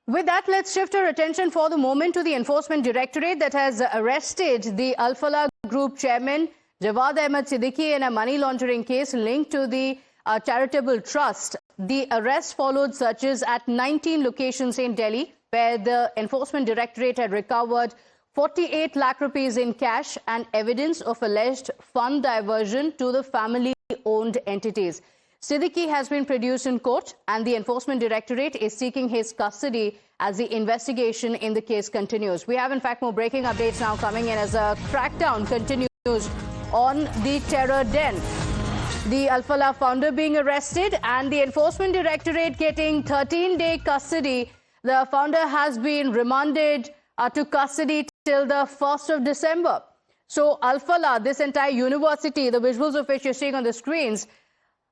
With that, let's shift our attention for the moment to the Enforcement Directorate that has arrested the Al-Falah Group Chairman Javed Siddiqui in a money laundering case linked to the charitable trust. The arrest followed searches at 19 locations in Delhi, where the Enforcement Directorate had recovered 48 lakh rupees in cash and evidence of alleged fund diversion to the family-owned entities. Siddiqui has been produced in court and the Enforcement Directorate is seeking his custody as the investigation in the case continues. We have in fact more breaking updates now coming in as a crackdown continues on the terror den. The Alfala founder being arrested and the Enforcement Directorate getting 13-day custody. The founder has been remanded to custody till the 1st of December. So Alfalah, this entire university, the visuals of which you're seeing on the screens,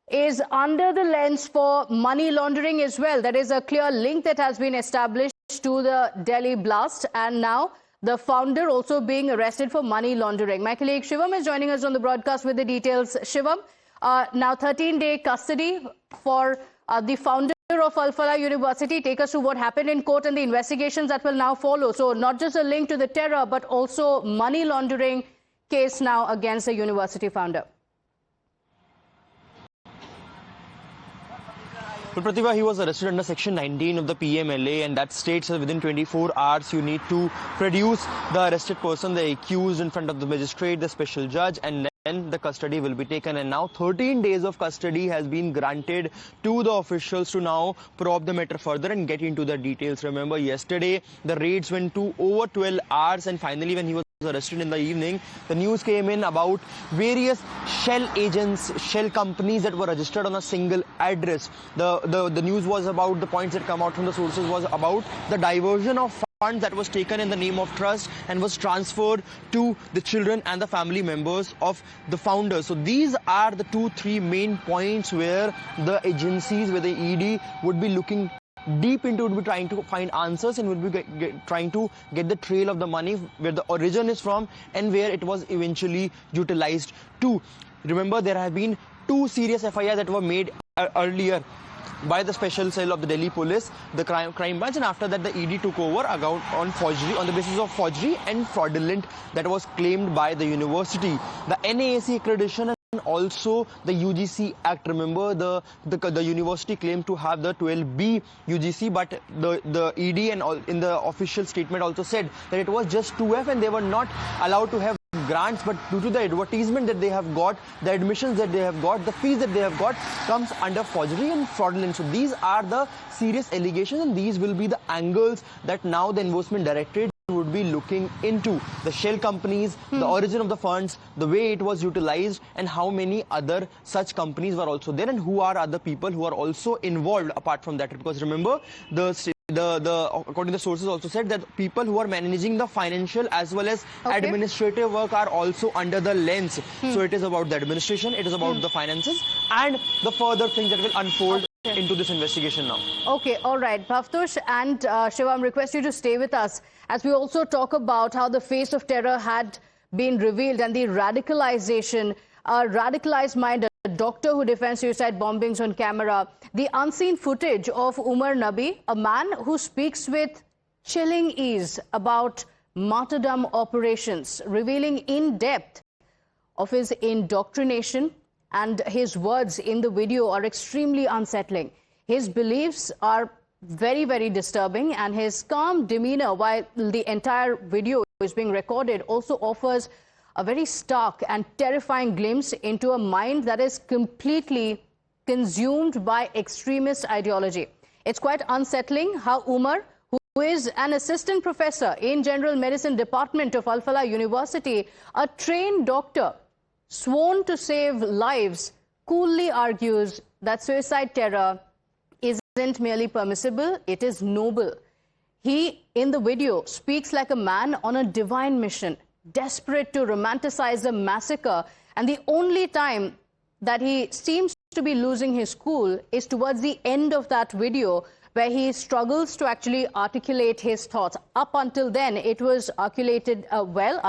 is under the lens for money laundering as well. There is a clear link that has been established to the Delhi blast, and now the founder also being arrested for money laundering. My colleague Shivam is joining us on the broadcast with the details. Shivam, now 13-day custody for the founder of Al-Falah University. Take us through what happened in court and the investigations that will now follow. So not just a link to the terror, but also money laundering case now against the university founder. Well, Pratibha, he was arrested under Section 19 of the PMLA, and that states that within 24 hours you need to produce the arrested person, the accused, in front of the magistrate, the special judge, and then the custody will be taken. And now 13 days of custody has been granted to the officials to now probe the matter further and get into the details. Remember, yesterday the raids went to over 12 hours, and finally when he was arrested in the evening, the news came in about various shell agents, shell companies that were registered on a single address. The news was about, the points that come out from the sources was about the diversion of funds that was taken in the name of trust and was transferred to the children and the family members of the founders. So these are the 2-3 main points where the agencies, where the ED would be looking deep into, would be trying to find answers and would be trying to get the trail of the money, where the origin is from and where it was eventually utilized to. Remember, there have been 2 serious FIR that were made earlier by the special cell of the Delhi police, the crime branch, and after that the ED took over on forgery, on the basis of forgery and fraudulent that was claimed by the university. The NAAC accreditation and also the UGC Act. Remember, the university claimed to have the 12B UGC, but the ED and all in the official statement also said that it was just 2F and they were not allowed to have grants, but due to the advertisement that they have got, the admissions that they have got, the fees that they have got comes under forgery and fraudulent. So these are the serious allegations, and these will be the angles that now the Enforcement Directorate would be looking into. The shell companies, the origin of the funds, the way it was utilized, and how many other such companies were also there, and who are other people who are also involved apart from that. Because remember, according to the sources also said that people who are managing the financial as well as administrative work are also under the lens. So it is about the administration, it is about the finances and the further things that will unfold into this investigation now. Okay, all right. Bhavtosh and Shivam, request you to stay with us as we also talk about how the face of terror had been revealed and the radicalization, radicalized mind, a doctor who defends suicide bombings on camera, the unseen footage of Umar Nabi, a man who speaks with chilling ease about martyrdom operations, revealing in depth of his indoctrination, and his words in the video are extremely unsettling. His beliefs are very, very disturbing, and his calm demeanor while the entire video is being recorded also offers a very stark and terrifying glimpse into a mind that is completely consumed by extremist ideology. It's quite unsettling how Umar, who is an assistant professor in general medicine department of Al-Falah University, a trained doctor, sworn to save lives, coolly argues that suicide terror isn't merely permissible, it is noble. He, in the video, speaks like a man on a divine mission, desperate to romanticize a massacre, and the only time that he seems to be losing his cool is towards the end of that video, where he struggles to actually articulate his thoughts. Up until then, it was articulated well,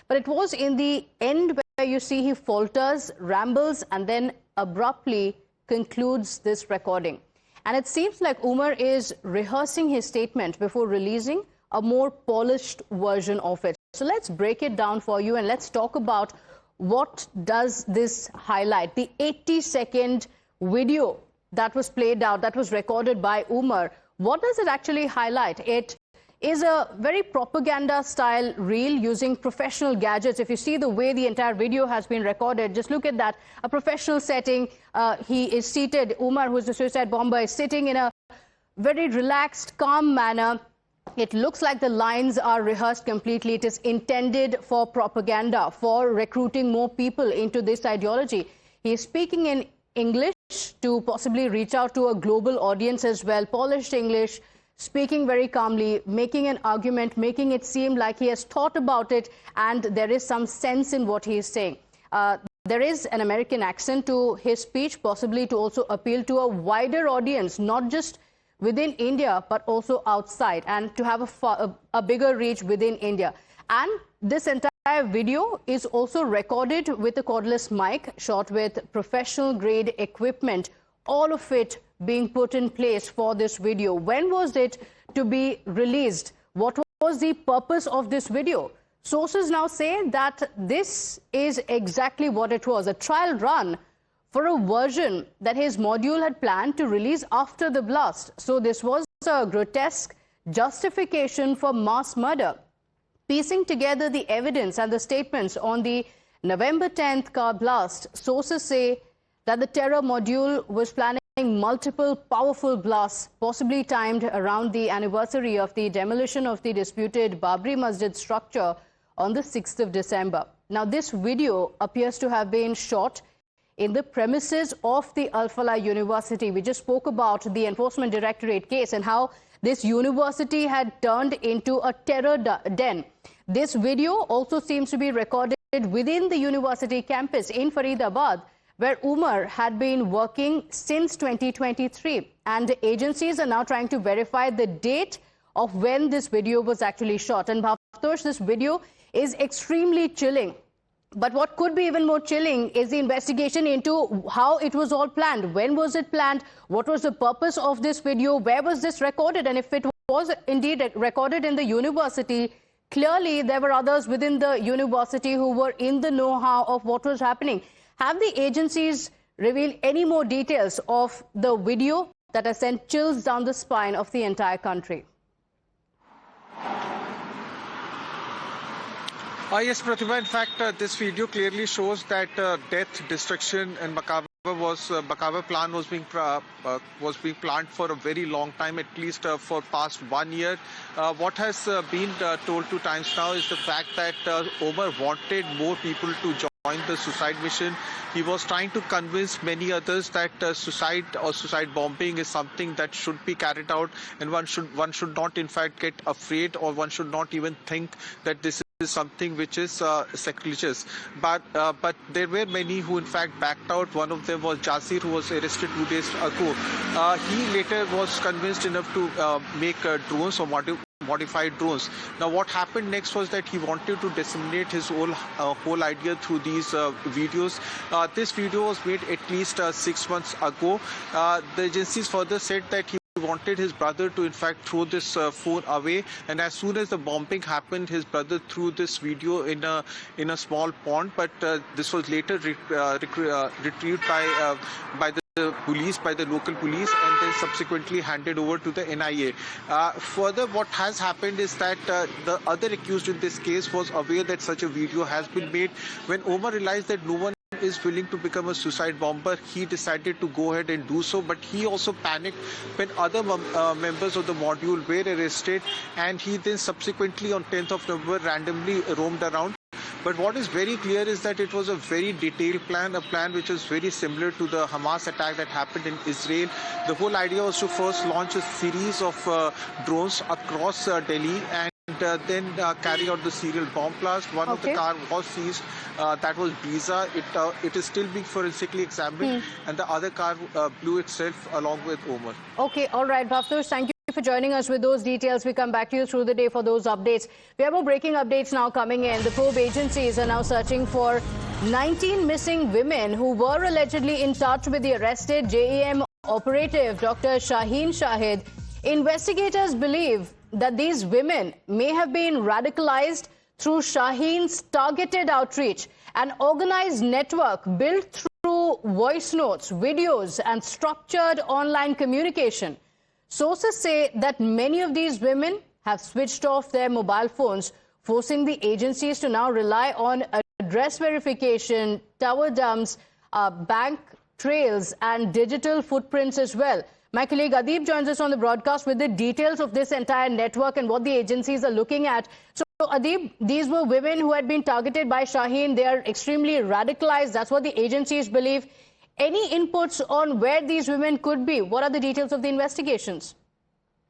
but it was in the end where you see he falters, rambles, and then abruptly concludes this recording. And it seems like Umar is rehearsing his statement before releasing a more polished version of it. So let's break it down for you and let's talk about what does this highlight. The 80-second video that was played out, that was recorded by Umar, what does it actually highlight? It is a very propaganda-style reel using professional gadgets. If you see the way the entire video has been recorded, just look at that. A professional setting. He is seated. Umar, who is the suicide bomber, is sitting in a very relaxed, calm manner. It looks like the lines are rehearsed completely. It is intended for propaganda, for recruiting more people into this ideology. He is speaking in English to possibly reach out to a global audience as well. Polished English, speaking very calmly, making an argument, making it seem like he has thought about it and there is some sense in what he is saying. There is an American accent to his speech, possibly to also appeal to a wider audience, not just within India, but also outside, and to have a bigger reach within India. And this entire video is also recorded with a cordless mic, shot with professional-grade equipment, all of it being put in place for this video. When was it to be released? What was the purpose of this video? Sources now say that this is exactly what it was, a trial run for a version that his module had planned to release after the blast. So this was a grotesque justification for mass murder. Piecing together the evidence and the statements on the November 10th car blast, sources say that the terror module was planning multiple powerful blasts, possibly timed around the anniversary of the demolition of the disputed Babri Masjid structure on the 6th of December. Now, this video appears to have been shot in the premises of the Al-Falah University. We just spoke about the Enforcement Directorate case and how this university had turned into a terror den. This video also seems to be recorded within the university campus in Faridabad, where Umar had been working since 2023. And agencies are now trying to verify the date of when this video was actually shot. And Bhavtosh, this video is extremely chilling. But what could be even more chilling is the investigation into how it was all planned. When was it planned? What was the purpose of this video? Where was this recorded? And if it was indeed recorded in the university, clearly there were others within the university who were in the know-how of what was happening. Have the agencies revealed any more details of the video that has sent chills down the spine of the entire country? Yes, Pratibha. In fact, this video clearly shows that death, destruction, and macabre plan was being planned for a very long time, at least for past 1 year. What has been told 2 times now is the fact that Omar wanted more people to join the suicide mission. He was trying to convince many others that suicide or suicide bombing is something that should be carried out, and one should not in fact get afraid, or one should not even think that this is something which is sacrilegious. But there were many who in fact backed out. One of them was Jasir, who was arrested 2 days ago. He later was convinced enough to make drones or modified drones. Now, what happened next was that he wanted to disseminate his whole idea through these videos. This video was made at least 6 months ago. The agencies further said that he wanted his brother to in fact throw this phone away, and as soon as the bombing happened, his brother threw this video in a small pond, but this was later retrieved by the police, by the local police, and then subsequently handed over to the NIA. Further, what has happened is that the other accused in this case was aware that such a video has been made. When Omar realized that no one is willing to become a suicide bomber, he decided to go ahead and do so, but he also panicked when other members of the module were arrested, and he then subsequently on 10th of November randomly roamed around. But what is very clear is that it was a very detailed plan, a plan which was very similar to the Hamas attack that happened in Israel. The whole idea was to first launch a series of drones across Delhi and then carry out the serial bomb blast. One of the car was seized. That was Biza. It is still being forensically examined, and the other car blew itself along with Omar. Okay, all right, Bhavtosh, thank you for joining us with those details. We come back to you through the day for those updates. We have more breaking updates now coming in. The probe agencies are now searching for 19 missing women who were allegedly in touch with the arrested JEM operative, Dr. Shaheen Shahid, investigators believe that these women may have been radicalized through Shaheen's targeted outreach, an organized network built through voice notes, videos, and structured online communication. Sources say that many of these women have switched off their mobile phones, forcing the agencies to now rely on address verification, tower dumps, bank trails, and digital footprints as well. My colleague Adib joins us on the broadcast with the details of this entire network and what the agencies are looking at. So, Adib, these were women who had been targeted by Shaheen. They are extremely radicalized. That's what the agencies believe. Any inputs on where these women could be? What are the details of the investigations?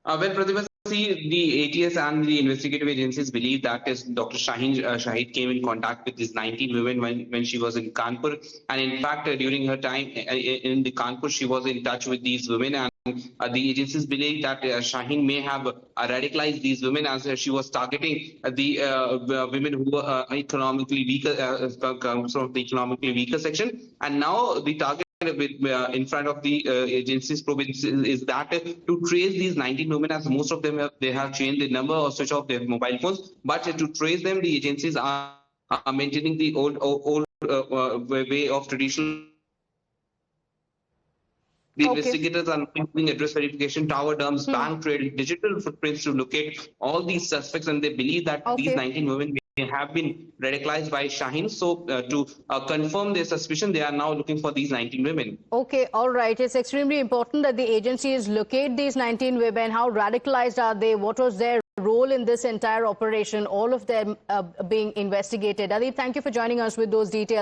Well, Pratibha, the ATS and the investigative agencies believe that Dr. Shahid came in contact with these 19 women when she was in Kanpur. And in fact, during her time in the Kanpur, she was in touch with these women. And the agencies believe that Shaheen may have radicalized these women as she was targeting the women who were economically weaker, from the economically weaker section. And now the target in front of the agencies province is that to trace these 19 women, as most of them they have changed the number or switch off their mobile phones, but to trace them, the agencies are maintaining the old way of traditional. The investigators are using address verification, tower dumps, bank trail, digital footprints to locate all these suspects, and they believe that these 19 women have been radicalized by Shaheen. So to confirm their suspicion, they are now looking for these 19 women. Okay, all right. It's extremely important that the agencies locate these 19 women. How radicalized are they? What was their role in this entire operation? All of them being investigated. Adib, thank you for joining us with those details.